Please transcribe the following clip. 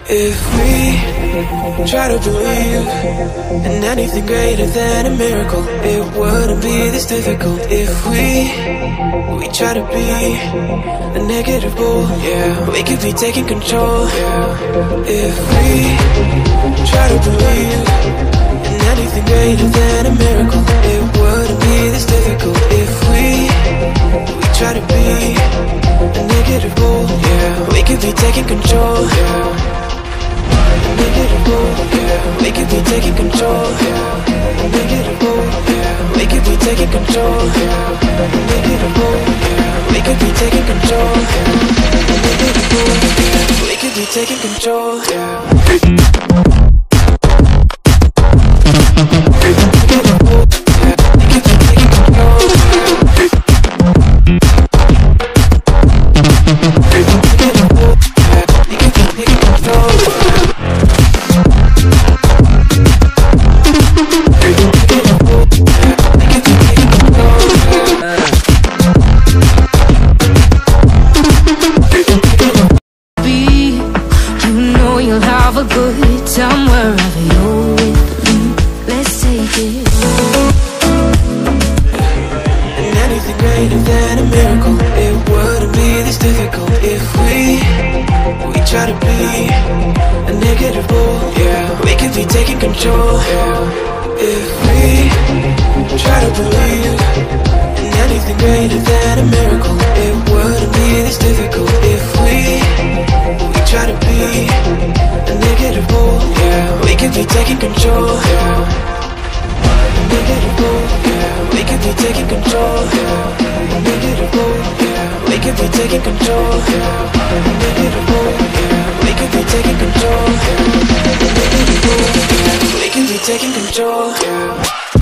If we try to believe in anything greater than a miracle, it wouldn't be this difficult. If we try to be a negative bull, yeah, we could be taking control, yeah. If we try to believe in anything greater than a miracle, it wouldn't be this difficult. If we try to be a negative bull, yeah, we could be taking control, yeah. Negative bull, yeah, we could be taking control, yeah. Negative bull, yeah, we could be taking control, yeah. Negative bull, yeah, we could be taking control, yeah. Negative bull, yeah, we could be taking control, yeah. Have a good time wherever you're with me. Let's take it. And anything greater than a miracle, it wouldn't be this difficult. If we try to be a negative bull, yeah, we could be taking control, yeah. If we try to believe in anything greater than a miracle, it wouldn't be this difficult. If we try to be a negative bull, yeah, we could be taking control, yeah. Negative bull, yeah, we could be taking control, yeah. Negative bull, yeah, we could be taking control, yeah. Negative bull, yeah, we could be taking control, yeah. Negative bull, yeah, we could be taking control, yeah.